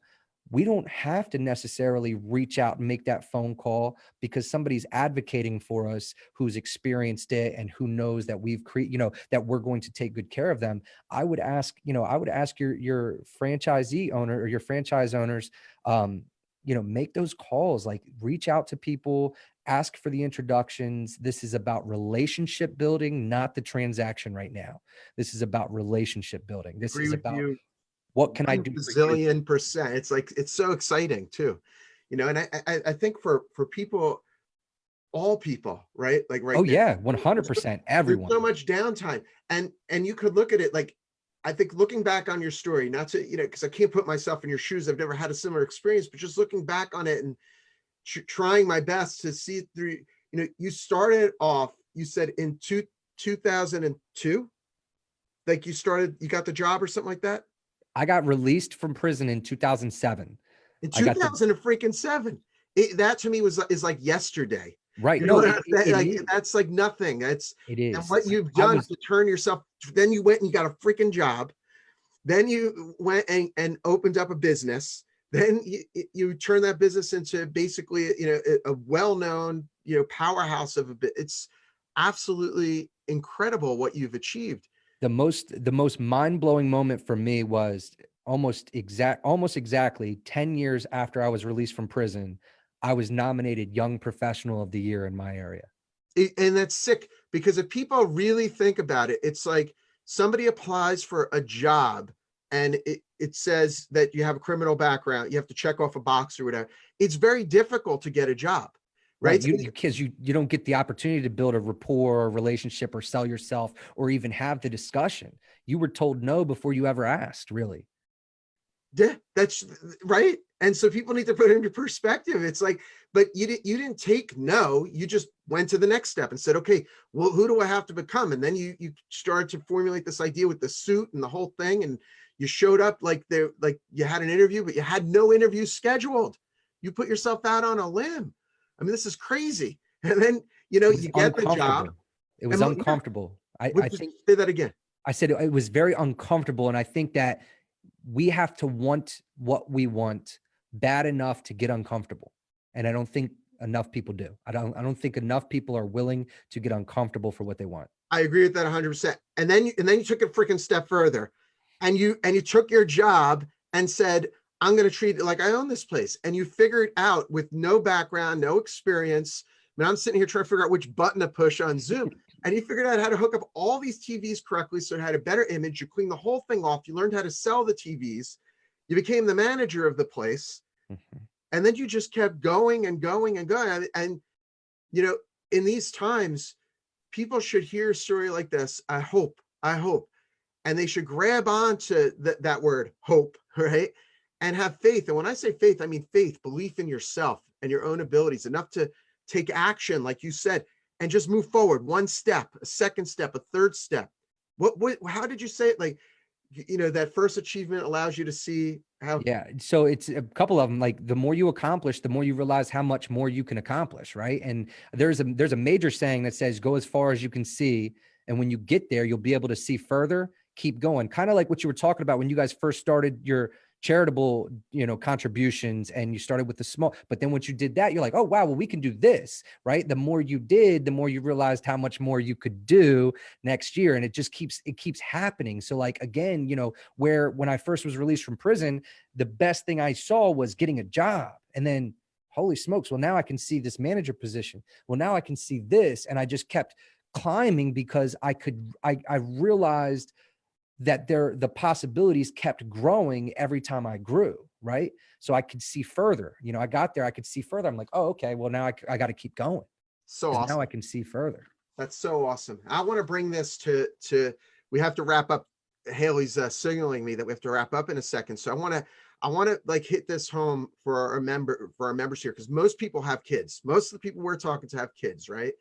we don't have to necessarily reach out and make that phone call because somebody's advocating for us who's experienced it and who knows that we've created, that we're going to take good care of them. I would ask your franchisee owner or your franchise owners, make those calls, like reach out to people, ask for the introductions. This is about relationship building, not the transaction right now. This is about relationship building. This Agree is with about you what can I one do for you? bazillion percent. It's like, it's so exciting too, and I think for people, all people, right? Like right Oh now, yeah, there's so, 100%. there's Everyone. so much downtime, and you could look at it like, I think looking back on your story, not to, because I can't put myself in your shoes. I've never had a similar experience, but just looking back on it and trying my best to see through, you started off, you said in 2002, like you got the job or something like that? I got released from prison in 2007. In I got the 2000 and freaking seven. That to me is like yesterday. right. You know No, what it, it, it like is. that's like nothing. That's It and is. what you've I done was to turn yourself. Then you went and you got a freaking job. Then you went and opened up a business. Then you turn that business into basically a well-known powerhouse of a bit. It's absolutely incredible what you've achieved. the most mind-blowing moment for me was almost exactly 10 years after I was released from prison. I was nominated Young Professional of the Year in my area. And that's sick because if people really think about it, it's like somebody applies for a job and it says that you have a criminal background, you have to check off a box or whatever. It's very difficult to get a job, Right. right? You don't get the opportunity to build a rapport or relationship or sell yourself or even have the discussion. You were told no before you ever asked, really. Yeah, that's right. And so people need to put it into perspective. It's like, but you didn't take no, you just went to the next step and said, okay, well, who do I have to become? And then you started to formulate this idea with the suit and the whole thing. And you showed up like you had an interview, but you had no interview scheduled. You put yourself out on a limb. I mean, this is crazy. And then, It was you get the job. uncomfortable. It was And yeah, uncomfortable. I just think say that again. I said it was very uncomfortable. And I think that we have to want what we want bad enough to get uncomfortable. And I don't think enough people do. I don't think enough people are willing to get uncomfortable for what they want. I agree with that 100%. And then you took a freaking step further, and you took your job and said, I'm going to treat it like I own this place. And you figured out with no background, no experience. I mean, I'm sitting here trying to figure out which button to push on Zoom. And you figured out how to hook up all these TVs correctly so it had a better image. You cleaned the whole thing off. You learned how to sell the TVs. You became the manager of the place. Mhm. And then you just kept going and going and going. And you know, in these times, people should hear a story like this. I hope, and they should grab onto that word hope, right? And have faith. And when I say faith, I mean faith, belief in yourself and your own abilities, enough to take action, like you said, and just move forward one step, a second step, a third step. How did you say it? Like, that first achievement allows you to see how. Yeah. So it's a couple of them. Like the more you accomplish, the more you realize how much more you can accomplish. Right. And there's a major saying that says, go as far as you can see. And when you get there, you'll be able to see further, keep going. Kind of like what you were talking about when you guys first started your charitable, contributions, and you started with the small, but then once you did that, you're like, oh, wow, well, we can do this, right? The more you did, the more you realized how much more you could do next year. And it just keeps happening. So like, again, when I first was released from prison, the best thing I saw was getting a job. And then, holy smokes, well, now I can see this manager position. Well, now I can see this. And I just kept climbing because I realized that the possibilities kept growing every time I grew, right? So I could see further. I got there, I could see further. I'm like, oh, okay, well, now I got to keep going So because now awesome. I can see further. That's so awesome. I want to bring this to we have to wrap up. Haley's signaling me that we have to wrap up in a second. So I want to like hit this home for our members here, because most people have kids. Most of the people we're talking to have kids, right?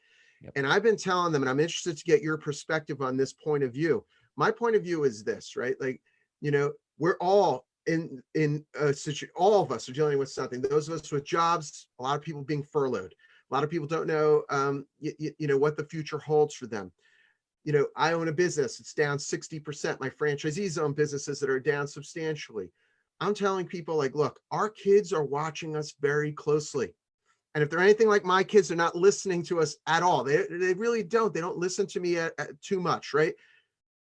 Yep. And I've been telling them, and I'm interested to get your perspective on this point of view. My point of view is this, right? Like, we're all in a situation. All of us are dealing with something. Those of us with jobs, a lot of people being furloughed. A lot of people don't know, what the future holds for them. I own a business. It's down 60%. My franchisees own businesses that are down substantially. I'm telling people, like, look, our kids are watching us very closely. And if they're anything like my kids, they're not listening to us at all. They really don't. They don't listen to me too much, right?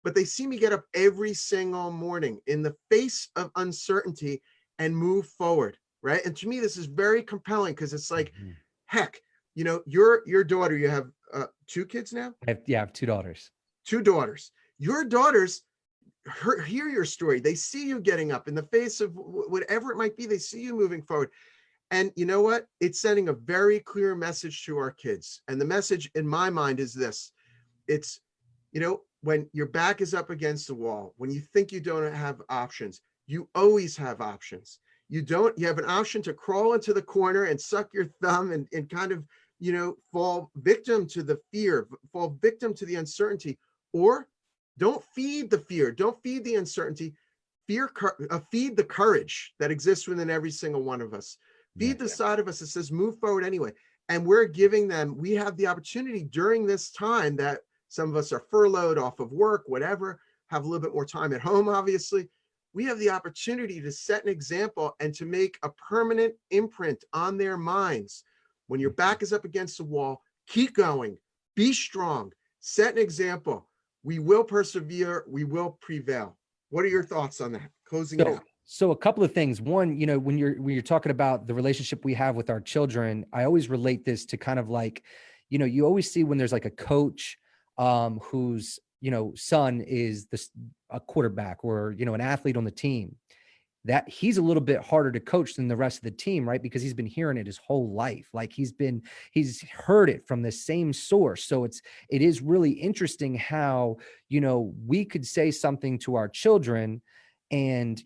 But they see me get up every single morning in the face of uncertainty and move forward, right? And to me, this is very compelling, because it's like, Mhm. heck, your daughter, you have 2 kids now? I have 2 daughters. 2 daughters. Your daughters hear your story. They see you getting up in the face of whatever it might be. They see you moving forward. And you know what? It's sending a very clear message to our kids. And the message in my mind is this. It's, when your back is up against the wall, when you think you don't have options, you always have options. You have an option to crawl into the corner and suck your thumb and kind of, fall victim to the fear, fall victim to the uncertainty, or don't feed the fear, don't feed the uncertainty, feed the courage that exists within every single one of us. Feed the side of us that says move forward anyway. And we have the opportunity during this time that some of us are furloughed, off of work, whatever, have a little bit more time at home, obviously. We have the opportunity to set an example and to make a permanent imprint on their minds. When your back is up against the wall, keep going, be strong, set an example. We will persevere, we will prevail. What are your thoughts on that? Closing it out. So a couple of things. One, when you're talking about the relationship we have with our children, I always relate this to kind of like, you always see when there's like a coach whose son is a quarterback or an athlete on the team, that he's a little bit harder to coach than the rest of the team, right? Because he's been hearing it his whole life. Like he's heard it from the same source. So it is really interesting how, we could say something to our children and,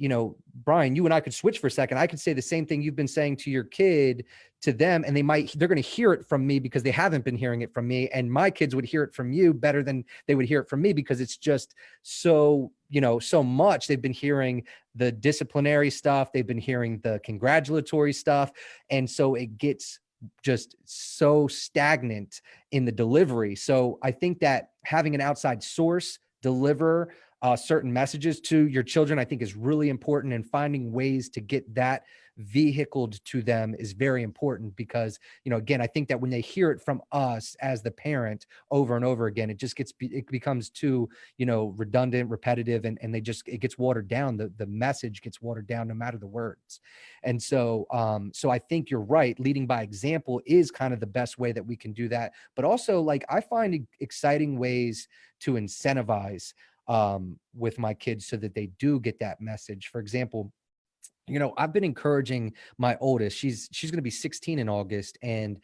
Bryan, you and I could switch for a second. I could say the same thing you've been saying to your kid to them, and they're going to hear it from me because they haven't been hearing it from me. And my kids would hear it from you better than they would hear it from me, because it's just so, so much. They've been hearing the disciplinary stuff. They've been hearing the congratulatory stuff. And so it gets just so stagnant in the delivery. So I think that having an outside source deliver certain messages to your children, I think is really important, and finding ways to get that vehicled to them is very important, because, again, I think that when they hear it from us as the parent over and over again, it becomes too, redundant, repetitive, and it gets watered down. The message gets watered down no matter the words. And so I think you're right. Leading by example is kind of the best way that we can do that. But also, like, I find exciting ways to incentivize with my kids so that they do get that message. For example, I've been encouraging my oldest. She's going to be 16 in August, and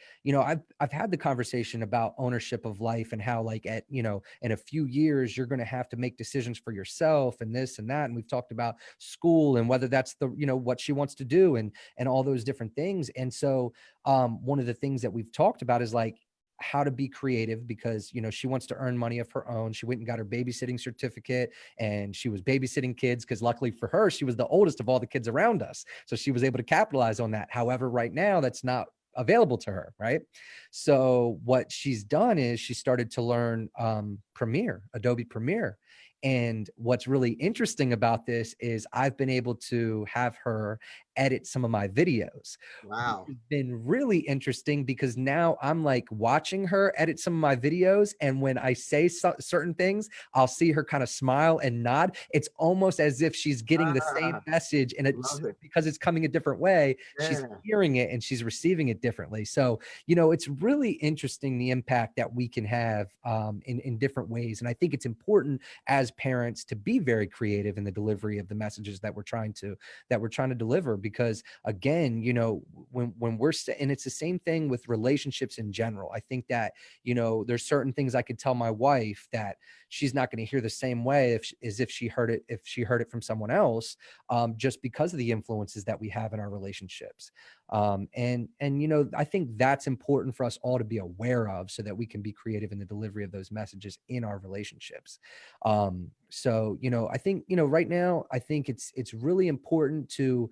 I've had the conversation about ownership of life, and how, like, in a few years you're going to have to make decisions for yourself, and this and that. And we've talked about school, and whether that's the what she wants to do, and all those different things. And so one of the things that we've talked about is, like, how to be creative, because she wants to earn money of her own. She went and got her babysitting certificate, and she was babysitting kids, because luckily for her, she was the oldest of all the kids around us, so she was able to capitalize on that. However, right now that's not available to her, right? So what she's done is she started to learn Adobe Premiere. And what's really interesting about this is I've been able to have her edit some of my videos, which Wow. has been really interesting, because now I'm like watching her edit some of my videos. And when I say certain things, I'll see her kind of smile and nod. It's almost as if she's getting the same Ah, message, and it's love it. because it's coming a different way. She's Yeah. hearing it and she's receiving it differently. So, it's really interesting, the impact that we can have in different ways. And I think it's important as parents to be very creative in the delivery of the messages that we're trying to deliver, because, again, when we're and it's the same thing with relationships in general. I think that there's certain things I could tell my wife that she's not going to hear the same way as if she heard it from someone else, just because of the influences that we have in our relationships. And I think that's important for us all to be aware of, so that we can be creative in the delivery of those messages in our relationships. So I think right now, I think it's really important to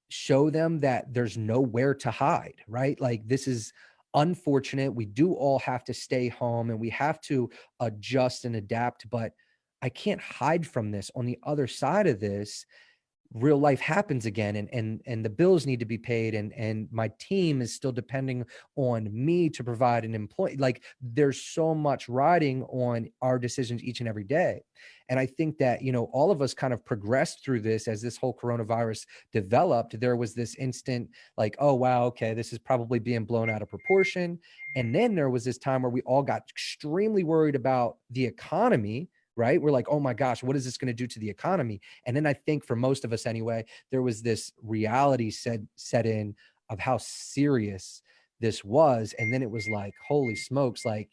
show them that there's nowhere to hide, right? Like, this is unfortunate. We do all have to stay home, and we have to adjust and adapt, but I can't hide from this. On the other side of this, real life happens again, and the bills need to be paid, and my team is still depending on me to provide an employee. Like, there's so much riding on our decisions each and every day. And I think that all of us kind of progressed through this. As this whole coronavirus developed, there was this instant, like, oh wow, okay, this is probably being blown out of proportion. And then there was this time where we all got extremely worried about the economy, right? We're like, oh my gosh, what is this going to do to the economy? And then I think, for most of us anyway, there was this reality set in of how serious this was. And then it was like, holy smokes, like,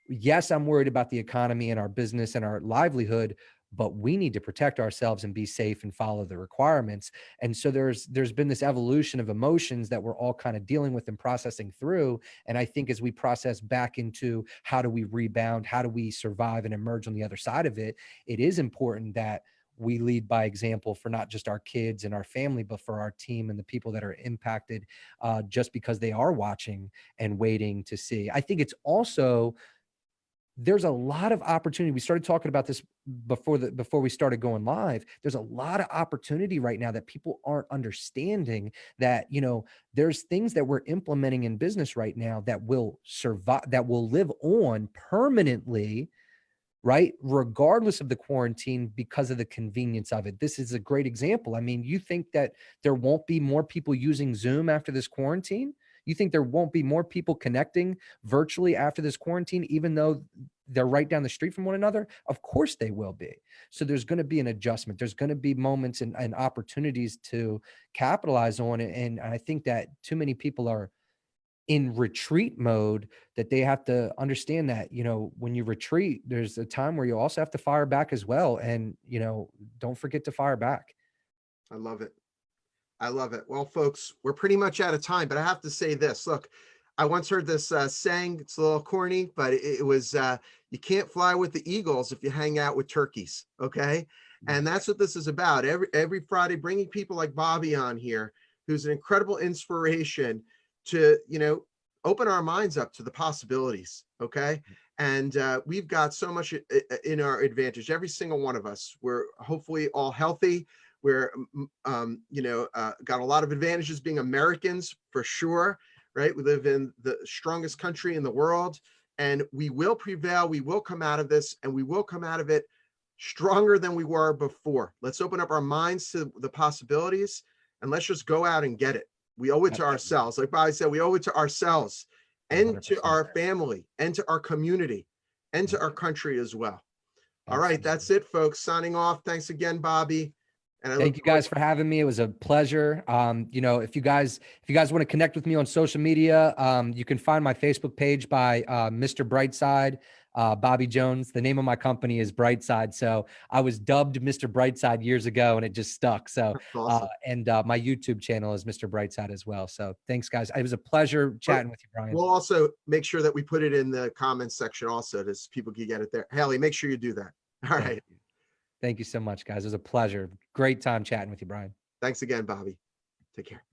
yes, I'm worried about the economy and our business and our livelihood, but we need to protect ourselves and be safe and follow the requirements. And so there's been this evolution of emotions that we're all kind of dealing with and processing through. And I think as we process back into how do we rebound, how do we survive and emerge on the other side of it, it is important that we lead by example for not just our kids and our family, but for our team and the people that are impacted, just because they are watching and waiting to see. I think it's also, there's a lot of opportunity. We started talking about this before we started going live. There's a lot of opportunity right now that people aren't understanding, that there's things that we're implementing in business right now that will survive, that will live on permanently, right? Regardless of the quarantine, because of the convenience of it. This is a great example. I mean, you think that there won't be more people using Zoom after this quarantine? You think there won't be more people connecting virtually after this quarantine, even though they're right down the street from one another? Of course they will be. So there's going to be an adjustment. There's going to be moments and opportunities to capitalize on it. And I think that too many people are in retreat mode, that they have to understand that, when you retreat, there's a time where you also have to fire back as well. And, don't forget to fire back. I love it. I love it. Well, folks, we're pretty much out of time, but I have to say this. Look, I once heard this saying, it's a little corny, but it was, you can't fly with the eagles if you hang out with turkeys. Okay. And that's what this is about. Every Friday, bringing people like Bobby on here, who's an incredible inspiration to, open our minds up to the possibilities. Okay. And we've got so much in our advantage, every single one of us. We're hopefully all healthy. We're, got a lot of advantages being Americans for sure, right? We live in the strongest country in the world, and we will prevail. We will come out of this, and we will come out of it stronger than we were before. Let's open up our minds to the possibilities, and let's just go out and get it. We owe it to ourselves. Like Bobby said, we owe it to ourselves and to 100%. our family and to our community and to our country as well. All right, that's it, folks. Signing off. Thanks again, Bobby. And thank you guys for having me. It was a pleasure. If you guys want to connect with me on social media, you can find my Facebook page by Mr. Brightside, Bobby Jones. The name of my company is Brightside. So I was dubbed Mr. Brightside years ago, and it just stuck. So, awesome. And my YouTube channel is Mr. Brightside as well. So thanks, guys. It was a pleasure chatting with you, Bryan. We'll also make sure that we put it in the comments section also, so people can get it there. Haley, make sure you do that. All right. Thank you so much, guys. It was a pleasure. Great time chatting with you, Bryan. Thanks again, Bobby. Take care.